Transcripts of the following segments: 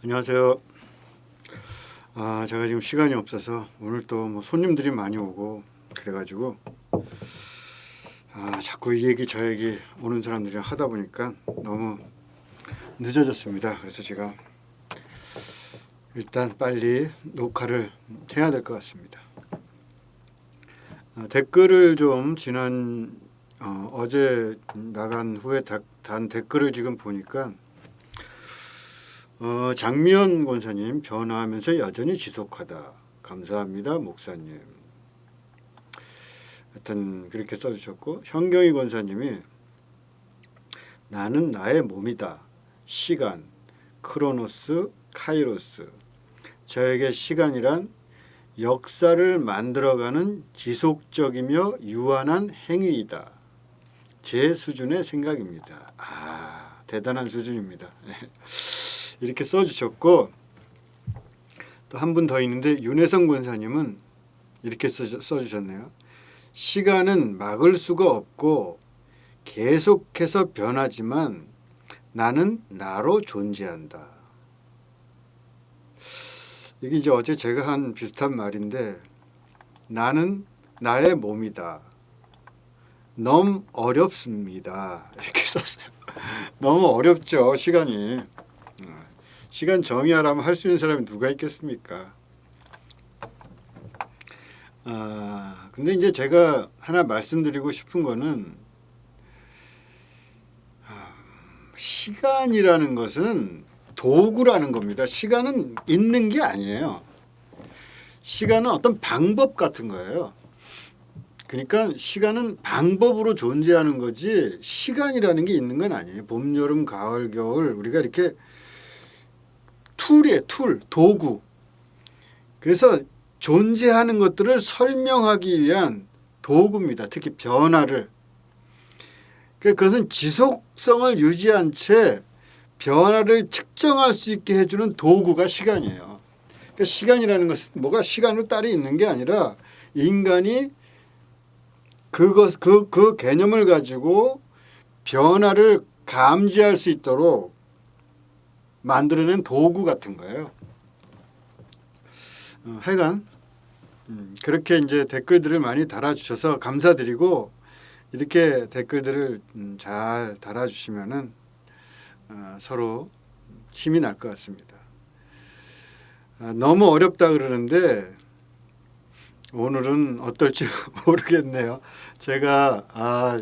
안녕하세요. 제가 지금 시간이 없어서 오늘 또 뭐 손님들이 많이 오고 그래가지고 자꾸 이 얘기 저 얘기 오는 사람들이랑 하다 보니까 너무 늦어졌습니다. 그래서 제가 일단 빨리 녹화를 해야 될 것 같습니다. 댓글을 좀 어제 나간 후에 단 댓글을 지금 보니까 장미연 권사님, 변화하면서 여전히 지속하다. 감사합니다, 목사님. 하여튼 그렇게 써주셨고, 현경희 권사님이 나는 나의 몸이다. 시간, 크로노스, 카이로스. 저에게 시간이란 역사를 만들어가는 지속적이며 유한한 행위이다. 제 수준의 생각입니다. 대단한 수준입니다. 이렇게 써주셨고, 또 한 분 더 있는데 윤혜성 권사님은 이렇게 써주셨네요. 시간은 막을 수가 없고 계속해서 변하지만 나는 나로 존재한다. 이게 이제 어제 제가 한 비슷한 말인데, 나는 나의 몸이다. 너무 어렵습니다. 이렇게 썼어요. 너무 어렵죠, 시간이. 시간 정의하라면 할 수 있는 사람이 누가 있겠습니까? 근데 이제 제가 하나 말씀드리고 싶은 거는, 시간이라는 것은 도구라는 겁니다. 시간은 있는 게 아니에요. 시간은 어떤 방법 같은 거예요. 그러니까 시간은 방법으로 존재하는 거지 시간이라는 게 있는 건 아니에요. 봄, 여름, 가을, 겨울 우리가 이렇게 툴이에요. 도구. 그래서 존재하는 것들을 설명하기 위한 도구입니다. 특히 변화를. 그것은 지속성을 유지한 채 변화를 측정할 수 있게 해주는 도구가 시간이에요. 그러니까 시간이라는 것은 뭐가 시간으로 딸이 있는 게 아니라 인간이 그 개념을 가지고 변화를 감지할 수 있도록 만들어낸 도구 같은 거예요. 하여간 그렇게 이제 댓글들을 많이 달아주셔서 감사드리고, 이렇게 댓글들을 잘 달아주시면은 서로 힘이 날 것 같습니다. 너무 어렵다 그러는데 오늘은 어떨지 모르겠네요. 제가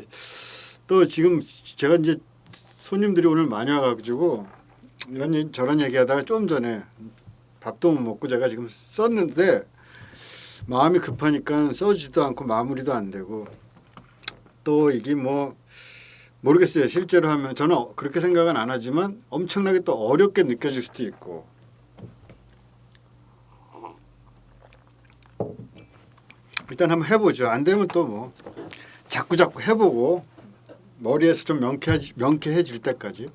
또 지금 제가 이제 손님들이 오늘 많이 와가지고 이런 저런 얘기하다가 좀 전에 밥도 못 먹고 제가 지금 썼는데 마음이 급하니까 써지도 않고 마무리도 안 되고, 또 이게 뭐 모르겠어요. 실제로 하면 저는 그렇게 생각은 안 하지만 엄청나게 또 어렵게 느껴질 수도 있고, 일단 한번 해보죠. 안 되면 또 뭐 자꾸 해보고 머리에서 좀 명쾌해질 때까지.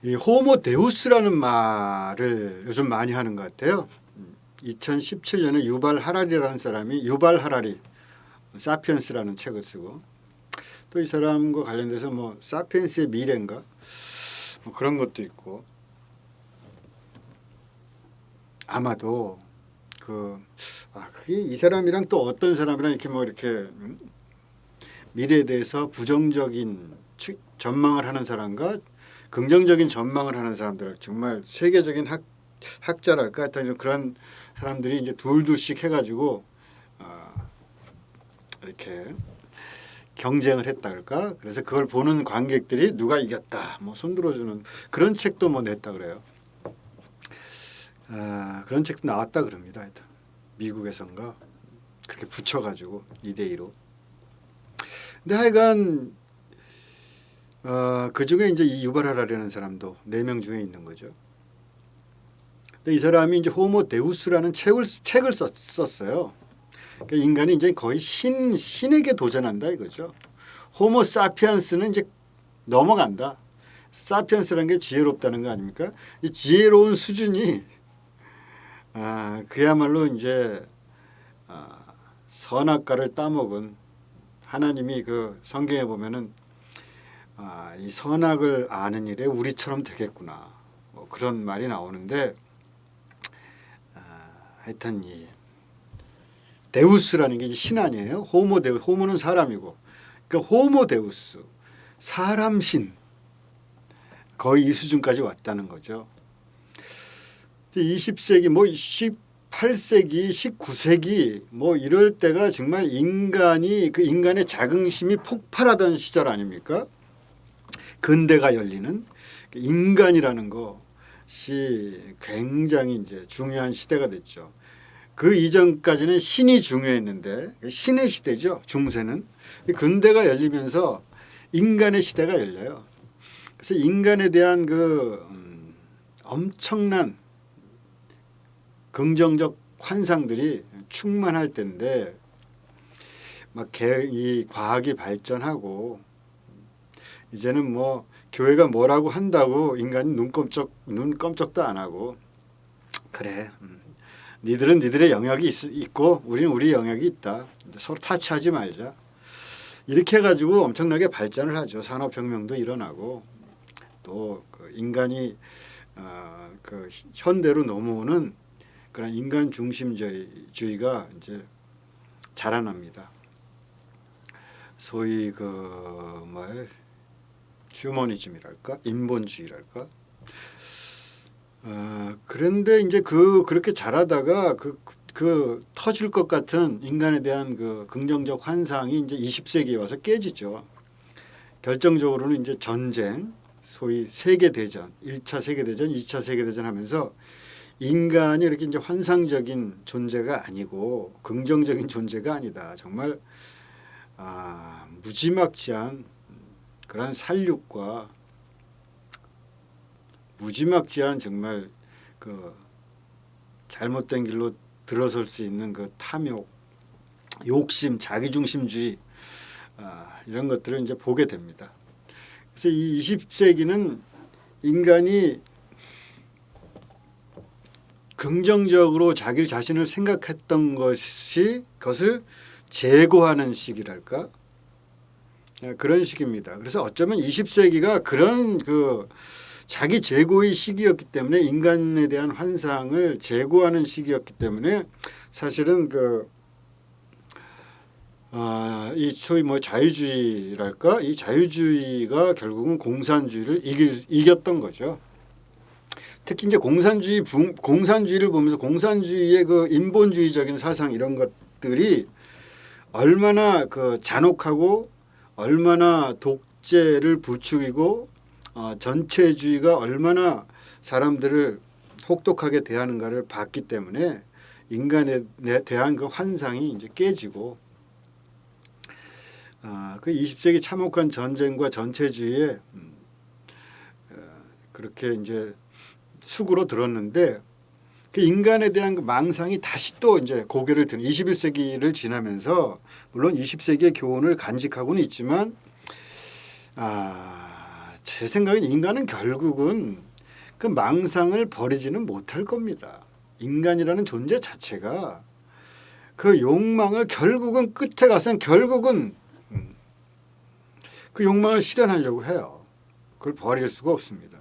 이 호모 데우스라는 말을 요즘 많이 하는 것 같아요. 2017년에 유발 하라리 사피엔스라는 책을 쓰고, 또 이 사람과 관련돼서 뭐 사피엔스의 미래인가 뭐 그런 것도 있고, 아마도 그게 이 사람이랑 또 어떤 사람이랑 이렇게 미래에 대해서 부정적인 전망을 하는 사람과 긍정적인 전망을 하는 사람들, 정말 세계적인 학자랄까 하여튼 그런 사람들이 이제 둘씩 해가지고 이렇게 경쟁을 했다 그럴까. 그래서 그걸 보는 관객들이 누가 이겼다 뭐 손들어주는 그런 책도 뭐 냈다 그래요. 그런 책도 나왔다 그럽니다. 하여튼 미국에선가 그렇게 붙여가지고 2대2로. 근데 하여간 그 중에 이제 이 유발 하라리라는 사람도 4명 중에 있는 거죠. 근데 이 사람이 이제 호모 데우스라는 책을 썼어요. 그러니까 인간이 이제 거의 신에게 도전한다 이거죠. 호모 사피엔스는 이제 넘어간다. 사피엔스라는 게 지혜롭다는 거 아닙니까? 이 지혜로운 수준이 그야말로 이제 선악과를 따먹은, 하나님이 그 성경에 보면은 이 선악을 아는 일에 우리처럼 되겠구나. 뭐 그런 말이 나오는데 하여튼 이 데우스라는 게 이제 신 아니에요. 호모 데우스, 호모는 사람이고, 그러니까 호모 데우스, 사람신, 거의 이 수준까지 왔다는 거죠. 20세기 뭐 18세기 19세기 뭐 이럴 때가 정말 인간이 그 인간의 자긍심이 폭발하던 시절 아닙니까? 근대가 열리는 인간이라는 것이 굉장히 이제 중요한 시대가 됐죠. 그 이전까지는 신이 중요했는데 신의 시대죠. 중세는. 근대가 열리면서 인간의 시대가 열려요. 그래서 인간에 대한 그 엄청난 긍정적 환상들이 충만할 때인데 막 이 과학이 발전하고 이제는 뭐 교회가 뭐라고 한다고 인간이 눈 껌쩍도 안 하고 그래. 니들은 니들의 영역이 있고 우리는 우리 영역이 있다. 서로 타치하지 말자. 이렇게 해가지고 엄청나게 발전을 하죠. 산업혁명도 일어나고 또 그 인간이 그 현대로 넘어오는 그런 인간 중심주의가 이제 자라납니다. 소위 그 뭐 휴머니즘이랄까 인본주의랄까. 그런데 이제 그렇게 자라다가 그 터질 것 같은 인간에 대한 그 긍정적 환상이 이제 20세기에 와서 깨지죠. 결정적으로는 이제 전쟁, 소위 세계대전, 1차 세계대전, 2차 세계대전 하면서 인간이 이렇게 이제 환상적인 존재가 아니고 긍정적인 존재가 아니다. 정말 무지막지한 그런 살육과 무지막지한 정말 그 잘못된 길로 들어설 수 있는 그 탐욕, 욕심, 자기중심주의 이런 것들을 이제 보게 됩니다. 그래서 이 20세기는 인간이 긍정적으로 자기 자신을 생각했던 것을 재고하는 시기랄까 그런 시기입니다. 그래서 어쩌면 20세기가 그런 그 자기 재고의 시기였기 때문에 인간에 대한 환상을 재고하는 시기였기 때문에 사실은 이 소위 뭐 자유주의랄까 이 자유주의가 결국은 공산주의를 이겼던 거죠. 특히 이제 공산주의를 보면서 공산주의의 그 인본주의적인 사상 이런 것들이 얼마나 그 잔혹하고 얼마나 독재를 부추기고 전체주의가 얼마나 사람들을 혹독하게 대하는가를 봤기 때문에 인간에 대한 그 환상이 이제 깨지고 그 20세기 참혹한 전쟁과 전체주의에 그렇게 이제 수구로 들었는데 그 인간에 대한 그 망상이 다시 또 이제 고개를 드는 21세기를 지나면서 물론 20세기의 교훈을 간직하고는 있지만 제 생각엔 인간은 결국은 그 망상을 버리지는 못할 겁니다. 인간이라는 존재 자체가 그 욕망을 결국은 끝에 가서는 결국은 그 욕망을 실현하려고 해요. 그걸 버릴 수가 없습니다.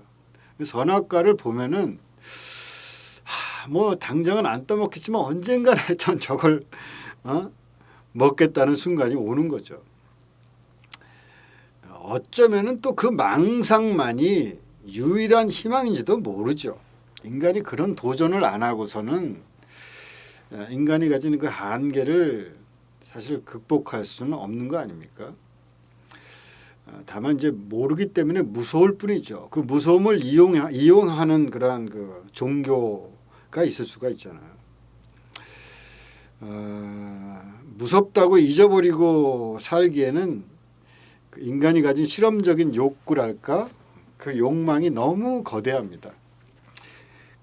선악과를 보면은 뭐 당장은 안 떠먹겠지만 언젠가는 하여튼 저걸 먹겠다는 순간이 오는 거죠. 어쩌면은 또 그 망상만이 유일한 희망인지도 모르죠. 인간이 그런 도전을 안 하고서는 인간이 가진 그 한계를 사실 극복할 수는 없는 거 아닙니까? 다만 이제 모르기 때문에 무서울 뿐이죠. 그 무서움을 이용하는 그러한 그 종교가 있을 수가 있잖아요. 무섭다고 잊어버리고 살기에는 그 인간이 가진 실험적인 욕구랄까 그 욕망이 너무 거대합니다.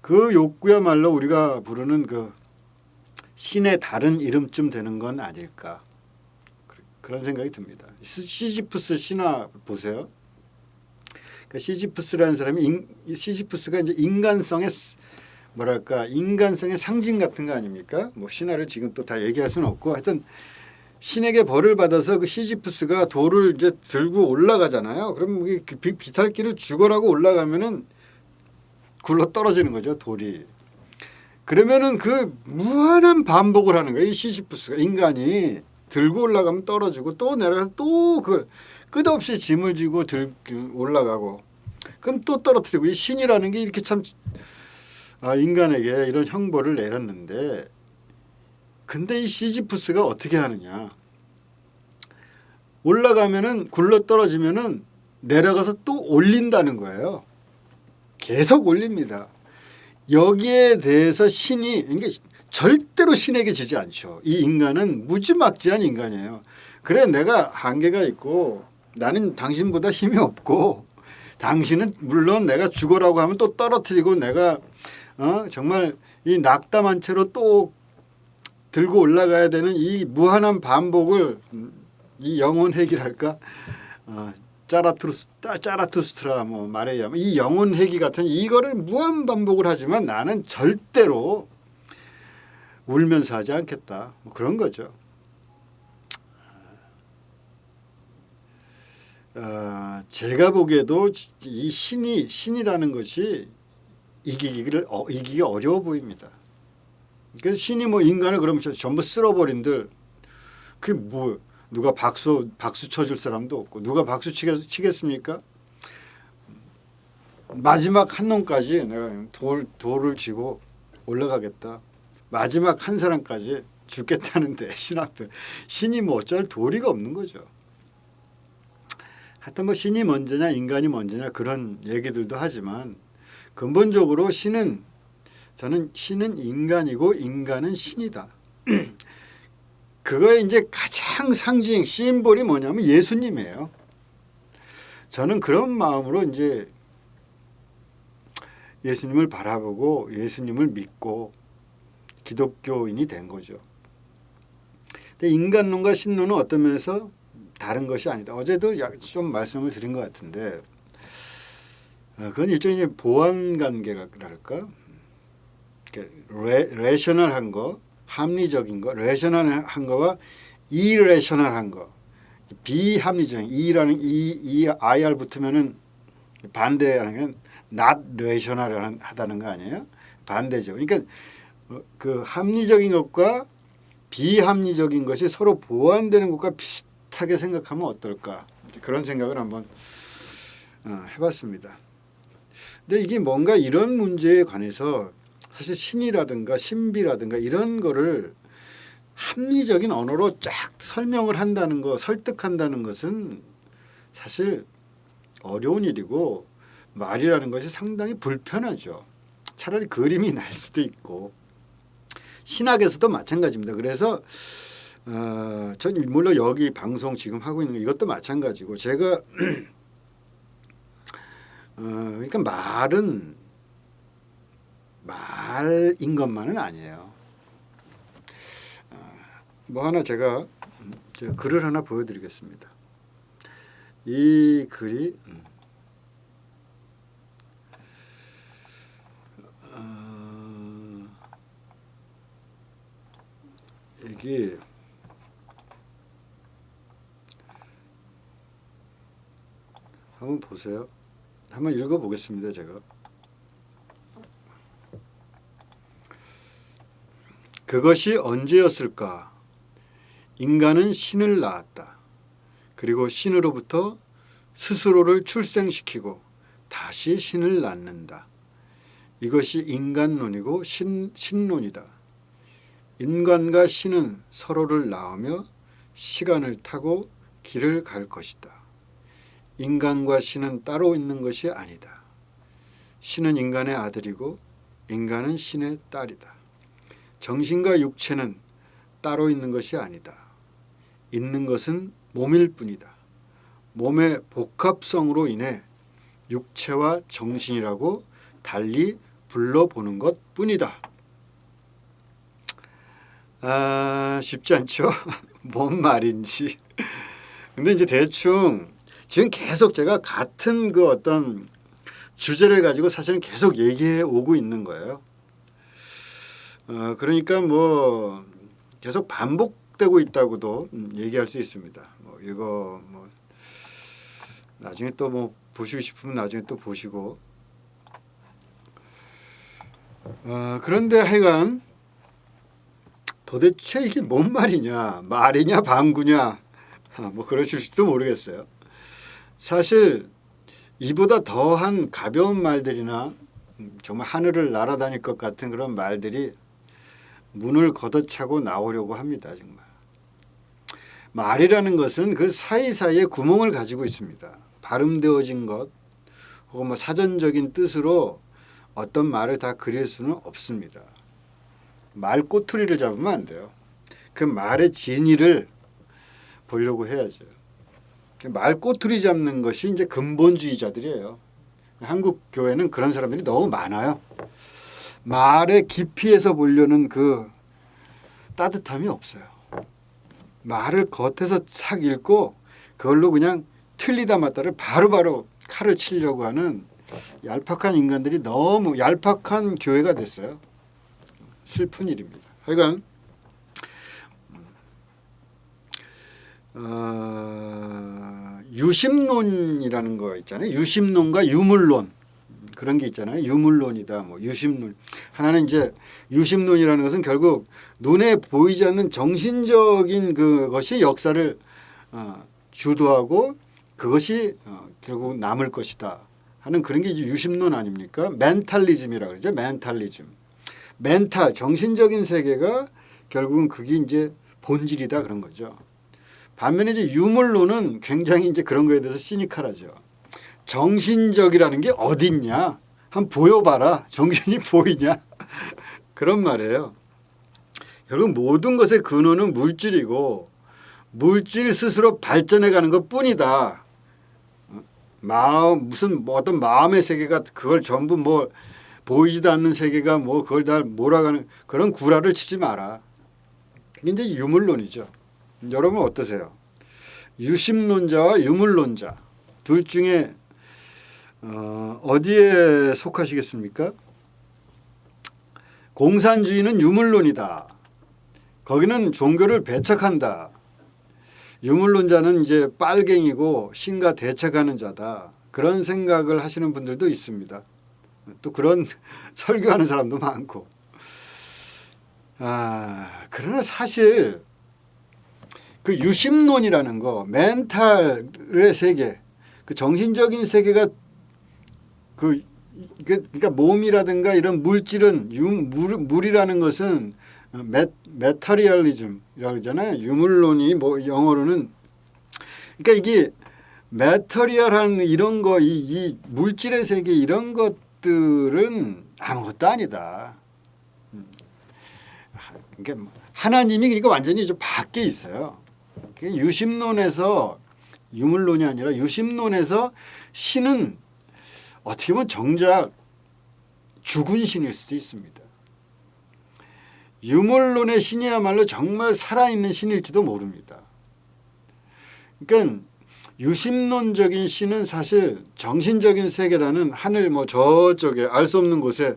그 욕구야말로 우리가 부르는 그 신의 다른 이름쯤 되는 건 아닐까 그런 생각이 듭니다. 시지프스 신화 보세요. 그러니까 시지프스라는 사람이 시지프스가 이제 인간성의 뭐랄까 인간성의 상징 같은 거 아닙니까? 뭐 신화를 지금 또 다 얘기할 수는 없고 하여튼 신에게 벌을 받아서 그 시지프스가 돌을 이제 들고 올라가잖아요. 그럼 비탈길을 죽어라고 올라가면은 굴러 떨어지는 거죠, 돌이. 그러면은 그 무한한 반복을 하는 거예요. 이 시시프스가 인간이 들고 올라가면 떨어지고 또 내려가서 또 그 끝없이 짐을 지고 올라가고 그럼 또 떨어뜨리고 이 신이라는 게 이렇게 참 인간에게 이런 형벌을 내렸는데 근데 이 시지프스가 어떻게 하느냐. 올라가면은 굴러 떨어지면은 내려가서 또 올린다는 거예요. 계속 올립니다. 여기에 대해서 신이 이게 절대로 신에게 지지 않죠. 이 인간은 무지막지한 인간이에요. 그래 내가 한계가 있고 나는 당신보다 힘이 없고 당신은 물론 내가 죽어라고 하면 또 떨어뜨리고 내가 정말 이 낙담한 채로 또 들고 올라가야 되는 이 무한한 반복을 이 영혼 핵이랄까 짜라투스트라 뭐 말에 의하면 이 영혼 핵이 같은 이거를 무한 반복을 하지만 나는 절대로 울면서 하지 않겠다. 뭐 그런 거죠. 제가 보기에도 이 신이라는 것이 이기기 어려워 보입니다. 그래서 신이 뭐 인간을 그러면 전부 쓸어버린들 그게 뭐 누가 박수 쳐줄 사람도 없고 누가 박수 치겠습니까? 마지막 한 놈까지 내가 돌을 쥐고 올라가겠다. 마지막 한 사람까지 죽겠다는데 신 앞에 신이 뭐 어쩔 도리가 없는 거죠. 하여튼 뭐 신이 먼저냐 인간이 먼저냐 그런 얘기들도 하지만 근본적으로 저는 신은 인간이고 인간은 신이다. 그거의 이제 가장 상징 심볼이 뭐냐면 예수님이에요. 저는 그런 마음으로 이제 예수님을 바라보고 예수님을 믿고 기독교인이 된 거죠. 근데 인간론과 신론은 어떤 면에서 다른 것이 아니다. 어제도 좀 말씀을 드린 것 같은데 그건 일종의 보완관계랄까? 레셔널한 거, 합리적인 거, 레셔널한 거와 이레셔널한 거, 비합리적인 이라는 IR 붙으면은 반대하는 건 not rational 하다는 거 아니에요? 반대죠. 그러니까 그 합리적인 것과 비합리적인 것이 서로 보완되는 것과 비슷하게 생각하면 어떨까? 그런 생각을 한번 해봤습니다. 근데 이게 뭔가 이런 문제에 관해서 사실 신이라든가 신비라든가 이런 거를 합리적인 언어로 쫙 설명을 한다는 거, 설득한다는 것은 사실 어려운 일이고 말이라는 것이 상당히 불편하죠. 차라리 그림이 날 수도 있고 신학에서도 마찬가지입니다. 그래서 전 물론 여기 방송 지금 하고 있는 이것도 마찬가지고 제가 그러니까 말인 것만은 아니에요. 뭐 하나 제가 글을 하나 보여드리겠습니다. 이 글이 이게 한번 보세요. 한번 읽어보겠습니다. 제가 그것이 언제였을까? 인간은 신을 낳았다. 그리고 신으로부터 스스로를 출생시키고 다시 신을 낳는다. 이것이 인간론이고 신론이다. 인간과 신은 서로를 낳으며 시간을 타고 길을 갈 것이다. 인간과 신은 따로 있는 것이 아니다. 신은 인간의 아들이고 인간은 신의 딸이다. 정신과 육체는 따로 있는 것이 아니다. 있는 것은 몸일 뿐이다. 몸의 복합성으로 인해 육체와 정신이라고 달리 불러보는 것뿐이다. 쉽지 않죠? 뭔 말인지. 근데 이제 대충 지금 계속 제가 같은 그 어떤 주제를 가지고 사실은 계속 얘기해 오고 있는 거예요. 그러니까 뭐 계속 반복되고 있다고도 얘기할 수 있습니다. 뭐 이거 뭐 나중에 또 뭐 보시고 싶으면 나중에 또 보시고 그런데 하여간 도대체 이게 뭔 말이냐, 말이냐 방구냐, 뭐 그러실지도 모르겠어요. 사실 이보다 더한 가벼운 말들이나 정말 하늘을 날아다닐 것 같은 그런 말들이 문을 걷어차고 나오려고 합니다. 정말 말이라는 것은 그 사이사이에 구멍을 가지고 있습니다. 발음되어진 것 혹은 뭐 사전적인 뜻으로 어떤 말을 다 그릴 수는 없습니다. 말 꼬투리를 잡으면 안 돼요. 그 말의 진위를 보려고 해야죠. 말 꼬투리 잡는 것이 이제 근본주의자들이에요. 한국 교회는 그런 사람들이 너무 많아요. 말의 깊이에서 보려는 그 따뜻함이 없어요. 말을 겉에서 싹 읽고 그걸로 그냥 틀리다 맞다를 바로바로 칼을 치려고 하는 얄팍한 인간들이 너무 얄팍한 교회가 됐어요. 슬픈 일입니다. 하여간 유심론이라는 거 있잖아요. 유심론과 유물론 그런 게 있잖아요. 유물론이다, 뭐 유심론. 하나는 이제 유심론이라는 것은 결국 눈에 보이지 않는 정신적인 그것이 역사를 주도하고 그것이 결국 남을 것이다 하는 그런 게 유심론 아닙니까? 멘탈리즘이라고 그러죠. 멘탈 정신적인 세계가 결국은 그게 이제 본질이다 그런 거죠. 반면에 이제 유물론은 굉장히 이제 그런 거에 대해서 시니컬하죠. 정신적이라는 게 어딨냐? 한번 보여봐라. 정신이 보이냐? 그런 말이에요. 결국 모든 것의 근원은 물질이고 물질 스스로 발전해가는 것뿐이다. 마음 무슨 뭐 어떤 마음의 세계가 그걸 전부 뭐 보이지도 않는 세계가 뭐 그걸 다 몰아가는 그런 구라를 치지 마라. 그게 이제 유물론이죠. 여러분 어떠세요? 유심론자와 유물론자 둘 중에 어디에 속하시겠습니까? 공산주의는 유물론이다. 거기는 종교를 배척한다. 유물론자는 이제 빨갱이고 신과 대척하는 자다. 그런 생각을 하시는 분들도 있습니다. 또 그런 설교하는 사람도 많고. 그러나 사실 그 유심론이라는 거, 멘탈의 세계, 그 정신적인 세계가 그러니까 몸이라든가 이런 물질은 물이라는 것은 메터리얼리즘이라고 그러잖아요. 유물론이 뭐 영어로는 그러니까 이게 메터리얼한 이런 거 이 물질의 세계 이런 것들은 아무것도 아니다. 그러니까 하나님이 그러니까 완전히 좀 밖에 있어요. 유심론에서 유물론이 아니라 유심론에서 신은 어떻게 보면 정작 죽은 신일 수도 있습니다. 유물론의 신이야말로 정말 살아있는 신일지도 모릅니다. 그러니까 유심론적인 신은 사실 정신적인 세계라는 하늘 뭐 저쪽에 알 수 없는 곳에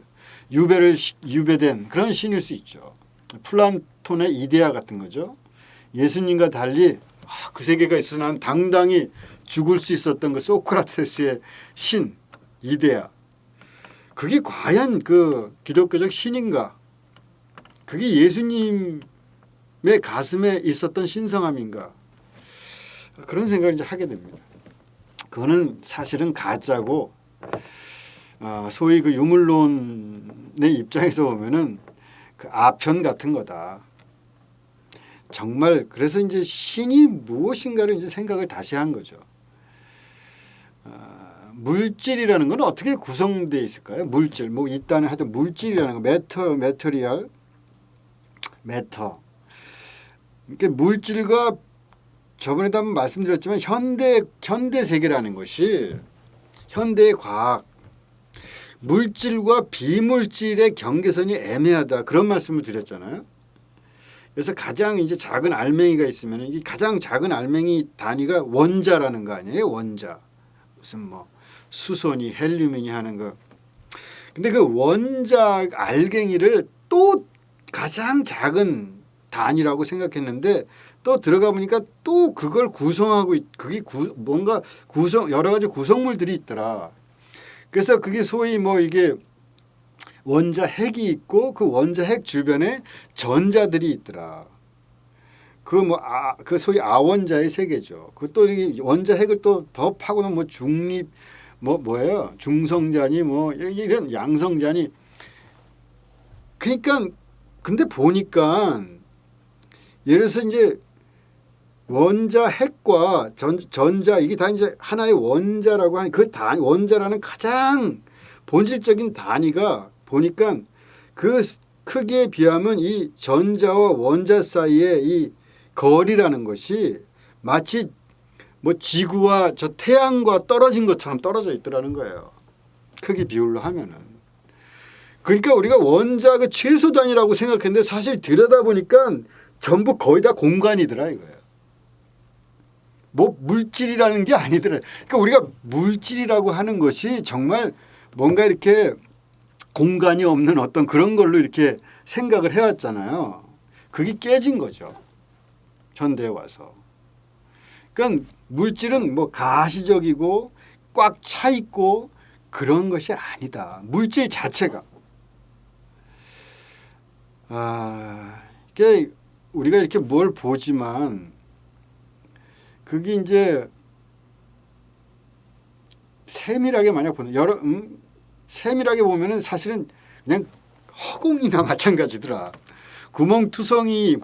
유배된 그런 신일 수 있죠. 플라톤의 이데아 같은 거죠. 예수님과 달리 그 세계가 있어서 난 당당히 죽을 수 있었던 그 소크라테스의 신 이데아. 그게 과연 그 기독교적 신인가? 그게 예수님의 가슴에 있었던 신성함인가? 그런 생각을 이제 하게 됩니다. 그거는 사실은 가짜고 소위 그 유물론의 입장에서 보면은 그 아편 같은 거다. 정말 그래서 이제 신이 무엇인가를 이제 생각을 다시 한 거죠. 물질이라는 건 어떻게 구성되어 있을까요? 물질 뭐 일단은 하여튼 물질이라는 거 메터리얼 이렇게 물질과 저번에도 한번 말씀드렸지만 현대 세계라는 것이 현대의 과학 물질과 비물질의 경계선이 애매하다 그런 말씀을 드렸잖아요. 그래서 가장 이제 작은 알맹이가 있으면 이 가장 작은 알맹이 단위가 원자라는 거 아니에요? 원자 무슨 뭐 수소니 헬륨이니 하는 거. 근데 그 원자 알갱이를 또 가장 작은 단위라고 생각했는데 또 들어가 보니까 또 그걸 구성하고 그게 뭔가 여러 가지 구성물들이 있더라. 그래서 그게 소위 뭐 이게 원자핵이 있고 그 원자핵 주변에 전자들이 있더라. 그 소위 아원자의 세계죠. 그 또 원자핵을 또 더 파고는 뭐 중립 뭐예요? 중성자니 뭐 이런 양성자니. 그러니까 근데 보니까 예를 들어서 이제 원자핵과 전자 이게 다 이제 하나의 원자라고 하는 그 원자라는 가장 본질적인 단위가 보니까 그 크기에 비하면 이 전자와 원자 사이의 이 거리라는 것이 마치 뭐 지구와 저 태양과 떨어진 것처럼 떨어져 있더라는 거예요. 크기 비율로 하면은. 그러니까 우리가 원자 그 최소 단위라고 생각했는데 사실 들여다보니까 전부 거의 다 공간이더라 이거예요. 뭐 물질이라는 게 아니더라. 그러니까 우리가 물질이라고 하는 것이 정말 뭔가 이렇게 공간이 없는 어떤 그런 걸로 이렇게 생각을 해왔잖아요. 그게 깨진 거죠. 현대에 와서. 그러니까 물질은 뭐 가시적이고 꽉 차 있고 그런 것이 아니다. 물질 자체가. 이게 우리가 이렇게 뭘 보지만 그게 이제 세밀하게 만약 보면 세밀하게 보면은 사실은 그냥 허공이나 마찬가지더라. 구멍투성이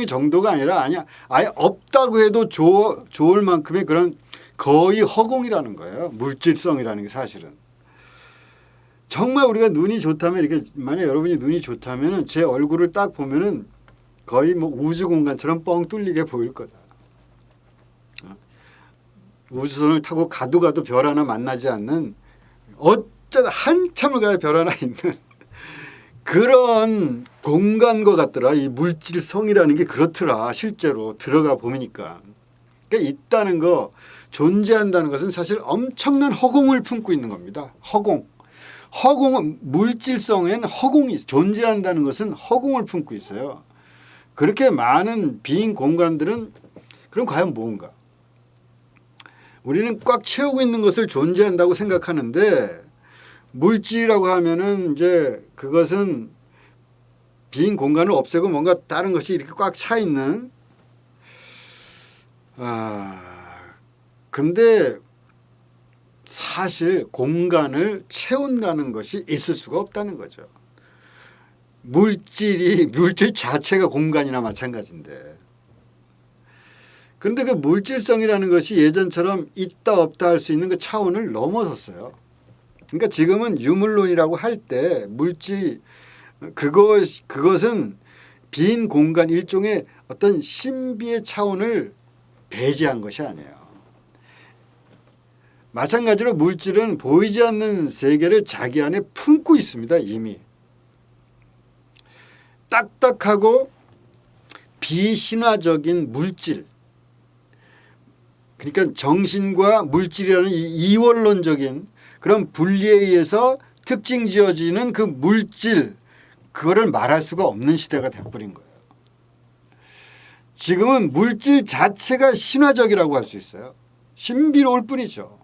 정도가 아니라 아예 없다고 해도 좋을 만큼의 그런 거의 허공이라는 거예요. 물질성이라는 게 사실은. 정말 우리가 눈이 좋다면 이렇게 만약 여러분이 눈이 좋다면은 제 얼굴을 딱 보면은 거의 뭐 우주 공간처럼 뻥 뚫리게 보일 거다. 우주선을 타고 가도 별 하나 만나지 않는 어쩌다 한참을 가야 별 하나 있는 그런 공간과 같더라. 이 물질성이라는 게 그렇더라. 실제로 들어가 보니까. 그러니까 있다는 거 존재한다는 것은 사실 엄청난 허공을 품고 있는 겁니다. 허공은 물질성에는 허공이 존재한다는 것은 허공을 품고 있어요. 그렇게 많은 빈 공간들은 그럼 과연 뭔가? 우리는 꽉 채우고 있는 것을 존재한다고 생각하는데 물질이라고 하면은 이제 그것은 빈 공간을 없애고 뭔가 다른 것이 이렇게 꽉 차 있는. 근데 사실 공간을 채운다는 것이 있을 수가 없다는 거죠. 물질 자체가 공간이나 마찬가지인데. 그런데 그 물질성이라는 것이 예전처럼 있다 없다 할 수 있는 그 차원을 넘어섰어요. 그러니까 지금은 유물론이라고 할 때 그것은 빈 공간 일종의 어떤 신비의 차원을 배제한 것이 아니에요. 마찬가지로 물질은 보이지 않는 세계를 자기 안에 품고 있습니다. 이미. 딱딱하고 비신화적인 물질. 그러니까 정신과 물질이라는 이 이원론적인 그런 분리에 의해서 특징 지어지는 그 물질, 그거를 말할 수가 없는 시대가 돼버린 거예요. 지금은 물질 자체가 신화적이라고 할 수 있어요. 신비로울 뿐이죠.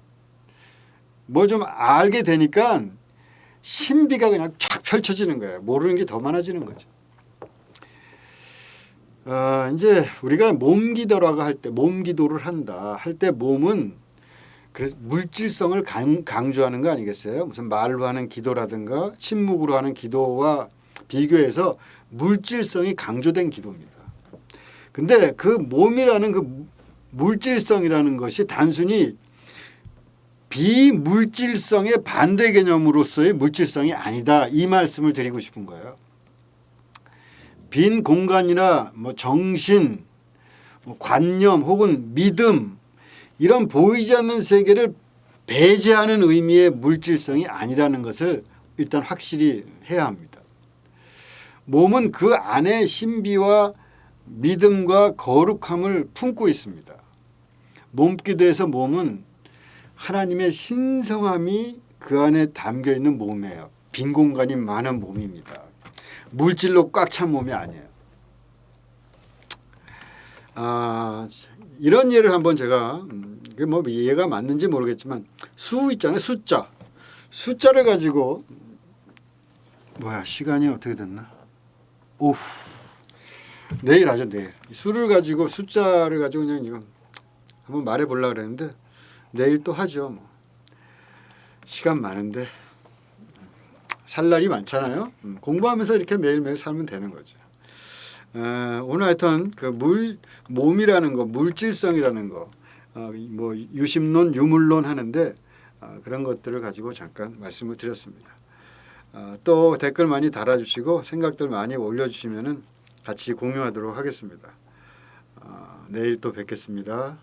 뭘 좀 알게 되니까 신비가 그냥 쫙 펼쳐지는 거예요. 모르는 게 더 많아지는 거죠. 이제 우리가 몸기도라고 할 때, 몸기도를 한다 할 때 몸은 그래서 물질성을 강조하는 거 아니겠어요? 무슨 말로 하는 기도라든가 침묵으로 하는 기도와 비교해서 물질성이 강조된 기도입니다. 근데 그 몸이라는 그 물질성이라는 것이 단순히 비물질성의 반대 개념으로서의 물질성이 아니다. 이 말씀을 드리고 싶은 거예요. 빈 공간이나 뭐 정신, 뭐 관념 혹은 믿음 이런 보이지 않는 세계를 배제하는 의미의 물질성이 아니라는 것을 일단 확실히 해야 합니다. 몸은 그 안에 신비와 믿음과 거룩함을 품고 있습니다. 몸기도에서 몸은 하나님의 신성함이 그 안에 담겨 있는 몸이에요. 빈 공간이 많은 몸입니다. 물질로 꽉 찬 몸이 아니에요. 이런 예를 한번 제가 뭐 얘가 맞는지 모르겠지만 수 있잖아요. 숫자를 가지고 뭐야 시간이 어떻게 됐나? 오후. 내일 하죠 내일. 수를 가지고 숫자를 가지고 그냥 이건 한번 말해 보려고 그랬는데 내일 또 하죠. 뭐. 시간 많은데 살 날이 많잖아요. 공부하면서 이렇게 매일매일 살면 되는 거죠. 오늘 하여튼 그 몸이라는 거, 물질성이라는 거, 뭐 유심론, 유물론 하는데 그런 것들을 가지고 잠깐 말씀을 드렸습니다. 또 댓글 많이 달아주시고 생각들 많이 올려주시면은 같이 공유하도록 하겠습니다. 내일 또 뵙겠습니다.